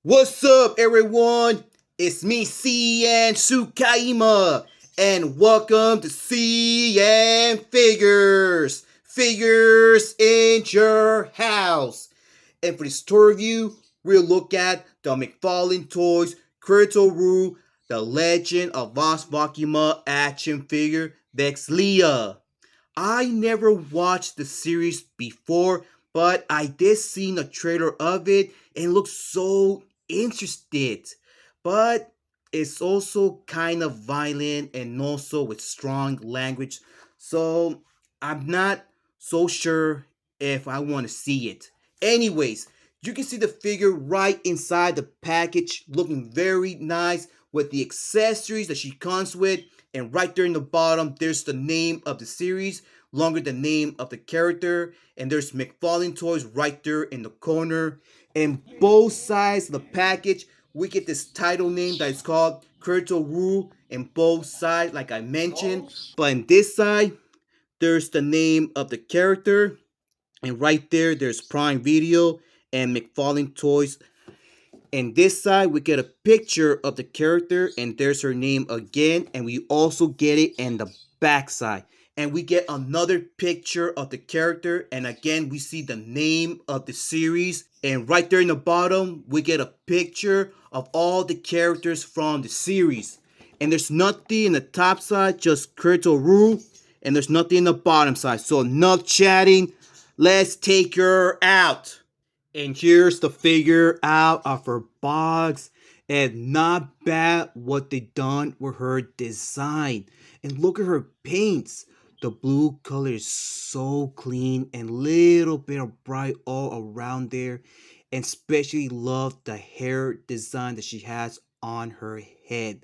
What's up, everyone? It's me, CN.TSUKAIMA, and welcome to CN.Figures. Figures in your house. And for this tour review, we'll look at the McFarlane Toys Kurtoru, the Legend of Vex'ahlia action figure Vex'ahlia. I never watched the series before, but I did see a trailer of it and looked so interested. But it's also kind of violent and also with strong language. So I'm not so sure if I want to see it. Anyways, you can see the figure right inside the package looking very nice with the accessories that she comes with, and right there in the bottom there's the name of the series longer the name of the character, and there's McFarlane Toys right there in the corner. And both sides of the package we get this title name that is called Kurtoru in both sides like I mentioned, but in this side there's the name of the character, and right there there's Prime Video and McFarlane Toys. And this side we get a picture of the character and there's her name again, and we also get it in the back side, and we get another picture of the character, and again we see the name of the series, and right there in the bottom we get a picture of all the characters from the series. And there's nothing in the top side, just Kurtoru, and there's nothing in the bottom side. So enough chatting, let's take her out. And here's the figure out of her box. And not bad what they done with her design. And look at her paints. The blue color is so clean and little bit of bright all around there. And especially love the hair design that she has on her head.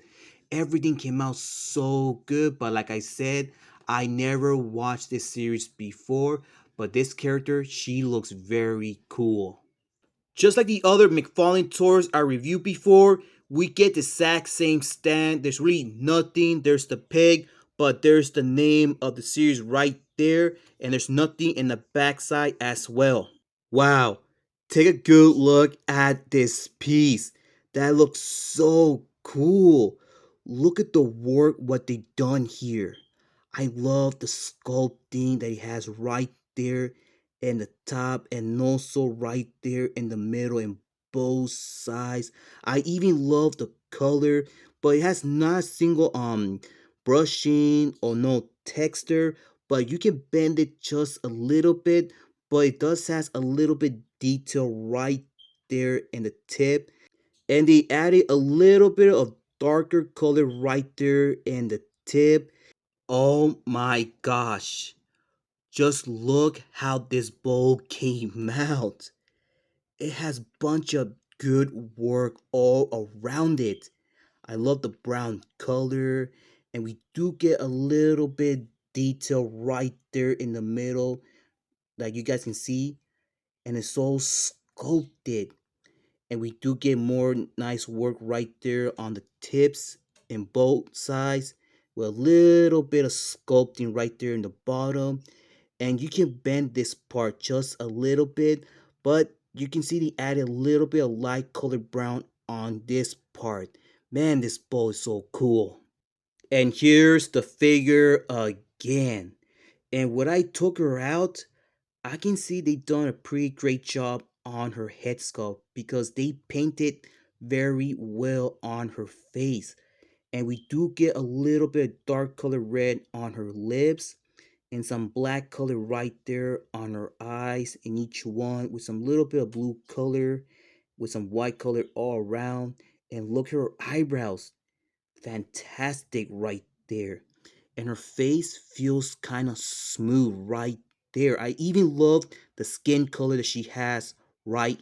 Everything came out so good, but like I said, I never watched this series before, but this character, she looks very cool. Just like the other McFarlane tours I reviewed before, we get the exact same stand. There's really nothing. There's the peg, but there's the name of the series right there, and there's nothing in the backside as well. Wow, take a good look at this piece. That looks so cool. Look at the work, what they done here. I love the sculpting that he has right there in the top and also right there in the middle and both sides. I even love the color, but it has not a single brushing or no texture, but you can bend it just a little bit, but it does has a little bit detail right there in the tip, and they added a little bit of darker color right there in the tip. Oh my gosh. Just look how this bowl came out. It has bunch of good work all around it. I love the brown color, and we do get a little bit detail right there in the middle like you guys can see, and it's so sculpted. And we do get more nice work right there on the tips in both sides with a little bit of sculpting right there in the bottom. And you can bend this part just a little bit, but you can see they added a little bit of light colored brown on this part. Man, this bow is so cool. And here's the figure again. And when I took her out, I can see they done a pretty great job on her head sculpt because they painted very well on her face. And we do get a little bit of dark color red on her lips and some black color right there on her eyes in each one, with some little bit of blue color with some white color all around. And look at her eyebrows, fantastic right there, and her face feels kind of smooth right there. I even love the skin color that she has right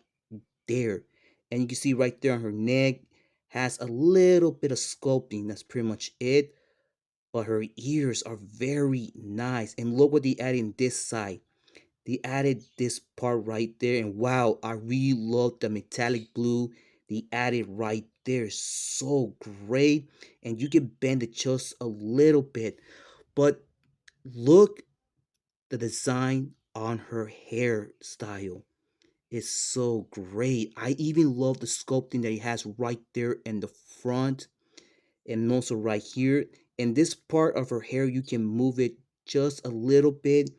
there, and you can see right there on her neck has a little bit of sculpting. That's pretty much it, but her ears are very nice. And look what they added in this side. They added this part right there, and wow, I really love the metallic blue they added right there. So great, and you can bend it just a little bit, but look the design on her hairstyle. is so great. I even love the sculpting that he has right there in the front and also right here. In this part of her hair, you can move it just a little bit,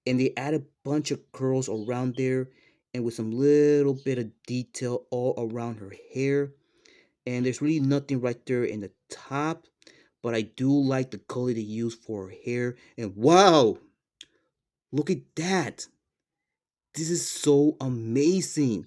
and they add a bunch of curls around there and with some little bit of detail all around her hair. And there's really nothing right there in the top, but I do like the color they use for her hair. And wow, look at that! This is so amazing.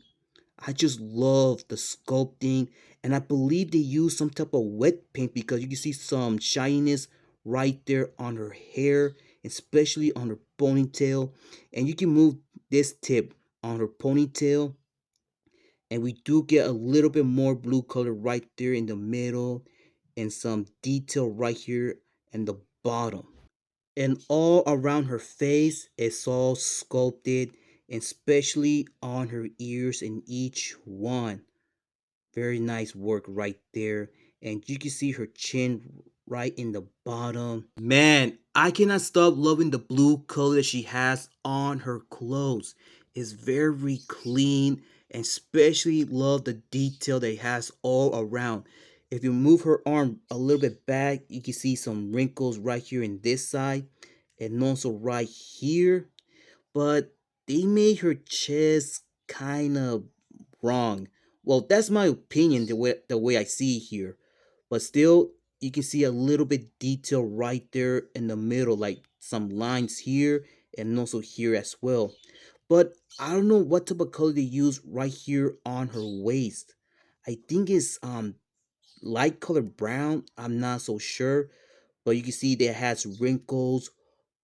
I just love the sculpting, and I believe they use some type of wet paint because you can see some shininess right there on her hair, especially on her ponytail. And you can move this tip on her ponytail, and we do get a little bit more blue color right there in the middle, and some detail right here in the bottom. And all around her face is all sculpted, especially on her ears in each one. Very nice work right there. And you can see her chin right in the bottom. Man, I cannot stop loving the blue color that she has on her clothes. It's very clean, and especially love the detail that it has all around. If you move her arm a little bit back, you can see some wrinkles right here in this side and also right here, but they made her chest kind of wrong. Well, that's my opinion, the way I see here. But still, you can see a little bit detail right there in the middle, like some lines here and also here as well. But I don't know what type of color they use right here on her waist. I think it's light color brown. I'm not so sure, but you can see that it has wrinkles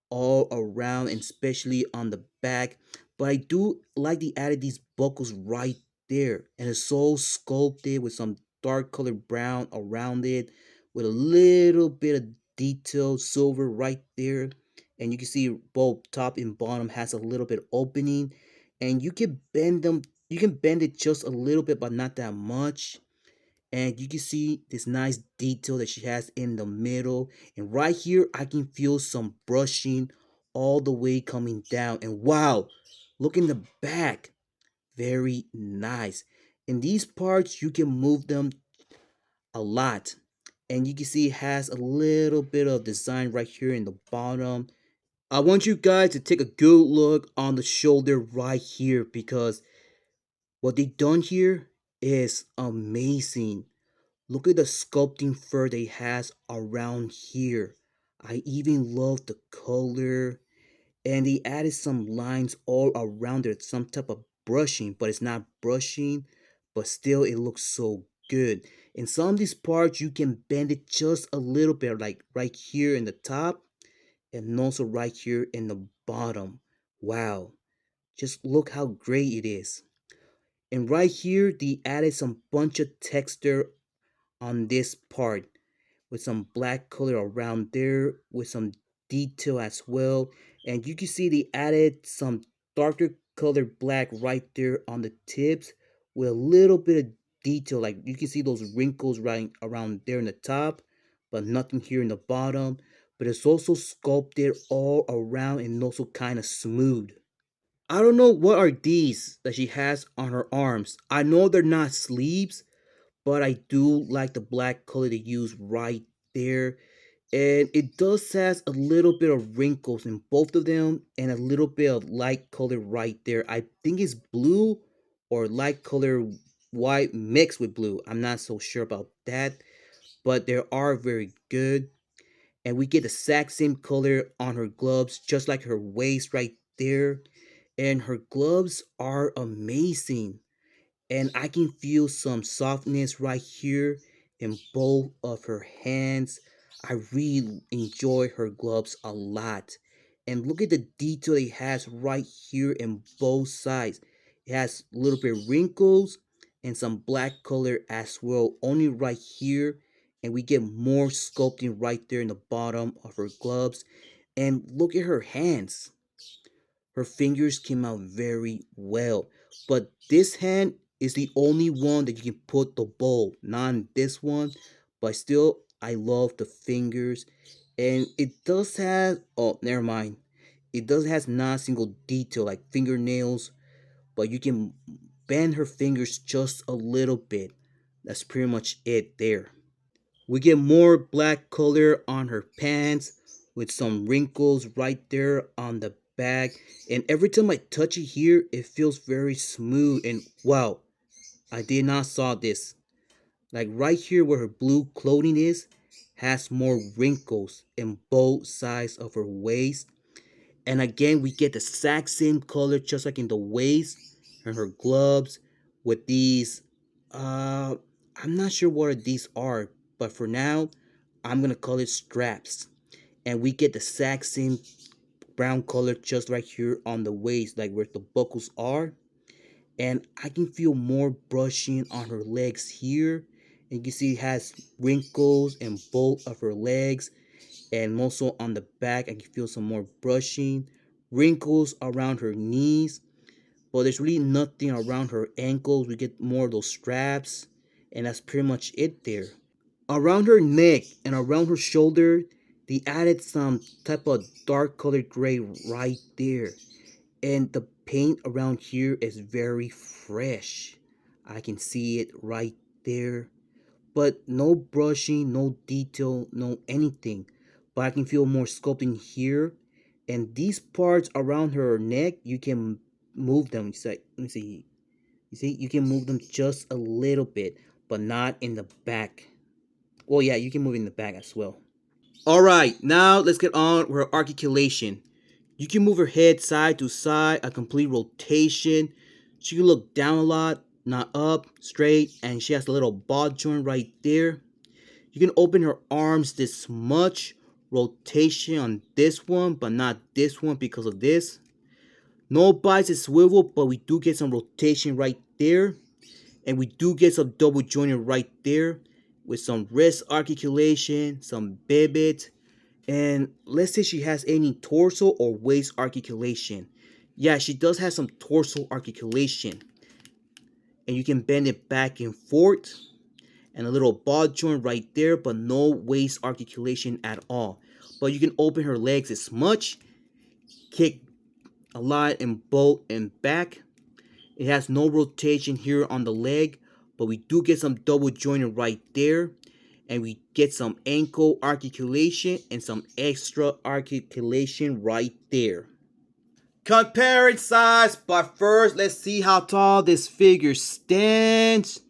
all around and especially on the back. But I do like the added these buckles right there, and it's so sculpted with some dark colored brown around it with a little bit of detail silver right there. And you can see both top and bottom has a little bit opening, and you can bend it just a little bit but not that much. And you can see this nice detail that she has in the middle, and right here I can feel some brushing all the way coming down. And wow, look in the back, very nice. In these parts you can move them a lot, and you can see it has a little bit of design right here in the bottom. I want you guys to take a good look on the shoulder right here, because what they done here is amazing. Look at the sculpting fur they has around here. I even love the color. And they added some lines all around it, some type of brushing, but it's not brushing, but still it looks so good. In some of these parts, you can bend it just a little bit, like right here in the top and also right here in the bottom. Wow, just look how great it is. And right here, they added some bunch of texture on this part with some black color around there with some detail as well. And you can see they added some darker colored black right there on the tips with a little bit of detail, like you can see those wrinkles right around there in the top but nothing here in the bottom. But it's also sculpted all around and also kind of smooth. I don't know what are these that she has on her arms. I know they're not sleeves, but I do like the black color they use right there. And it does has a little bit of wrinkles in both of them and a little bit of light color right there. I think it's blue or light color white mixed with blue. I'm not so sure about that, but they are very good. And we get the exact same color on her gloves, just like her waist right there. And her gloves are amazing, and I can feel some softness right here in both of her hands. I really enjoy her gloves a lot. And look at the detail it has right here in both sides. It has a little bit of wrinkles and some black color as well, only right here. And we get more sculpting right there in the bottom of her gloves. And look at her hands. Her fingers came out very well. But this hand is the only one that you can put the bowl, not in this one. But still, I love the fingers. And it does have, oh, never mind. It does has not a single detail like fingernails. but you can bend her fingers just a little bit. That's pretty much it there. We get more black color on her pants with some wrinkles right there on the back. And every time I touch it here, it feels very smooth. And wow, I did not saw this. Like right here where her blue clothing is, has more wrinkles in both sides of her waist. And again, we get the exact same color just like in the waist and her gloves with these, I'm not sure what these are, but for now, I'm gonna call it straps. And we get the exact same brown color just right here on the waist, like where the buckles are. And I can feel more brushing on her legs here. And you can see it has wrinkles in both of her legs. And also on the back, I can feel some more brushing. Wrinkles around her knees. But there's really nothing around her ankles. We get more of those straps. And that's pretty much it there. Around her neck and around her shoulder, they added some type of dark colored gray right there. And the paint around here is very fresh. I can see it right there. But no brushing, no detail, no anything. But I can feel more sculpting here. And these parts around her neck, you can move them. Let me see. You see, you can move them just a little bit, but not in the back. Well, yeah, you can move in the back as well. Alright, now let's get on with her articulation. You can move her head side to side, a complete rotation. She can look down a lot, not up, straight, and she has a little ball joint right there. You can open her arms this much, rotation on this one, but not this one because of this. No bites is swivel, but we do get some rotation right there. And we do get some double jointing right there with some wrist articulation, some pivot. And let's say she has any torso or waist articulation. Yeah, she does have some torso articulation. And you can bend it back and forth. And a little ball joint right there, but no waist articulation at all. But you can open her legs as much. Kick a lot in both and back. It has no rotation here on the leg, but we do get some double jointing right there. And we get some ankle articulation and some extra articulation right there. Comparing size, but first let's see how tall this figure stands.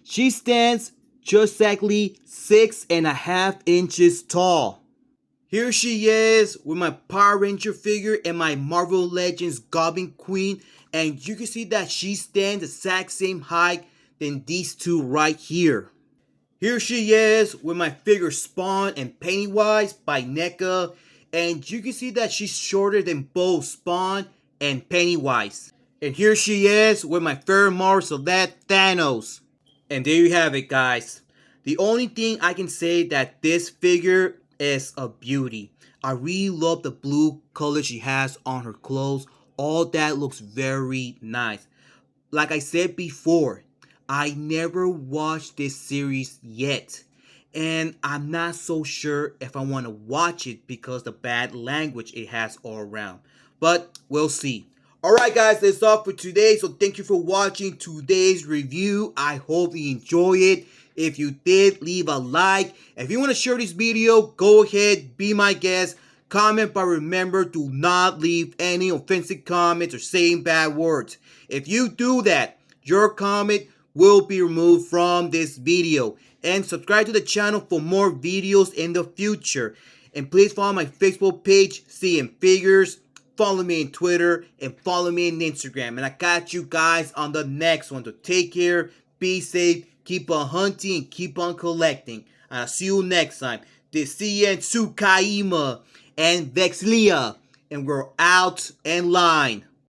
She stands just exactly 6.5 inches tall. Here she is with my Power Ranger figure and my Marvel Legends Goblin Queen. And you can see that she stands the exact same height than these two right here. Here she is with my figure Spawn and Pennywise by NECA. And you can see that she's shorter than both Spawn and Pennywise. And here she is with my favorite Marvel Select Thanos. And there you have it, guys. The only thing I can say that this figure is a beauty. I really love the blue color she has on her clothes. All that looks very nice. Like I said before, I never watched this series yet. And I'm not so sure if I want to watch it because the bad language it has all around. But we'll see. Alright guys, that's all for today. So thank you for watching today's review. I hope you enjoy it. If you did, leave a like. If you want to share this video, go ahead, be my guest. Comment, but remember, do not leave any offensive comments or saying bad words. If you do that, your comment will be removed from this video. And subscribe to the channel for more videos in the future. And please follow my Facebook page, CN.Figures. Follow me on Twitter and follow me on Instagram. And I got you guys on the next one. So take care, be safe, keep on hunting, and keep on collecting. And I'll see you next time. This CN.TSUKAIMA and Vex'ahlia. And we're out and line.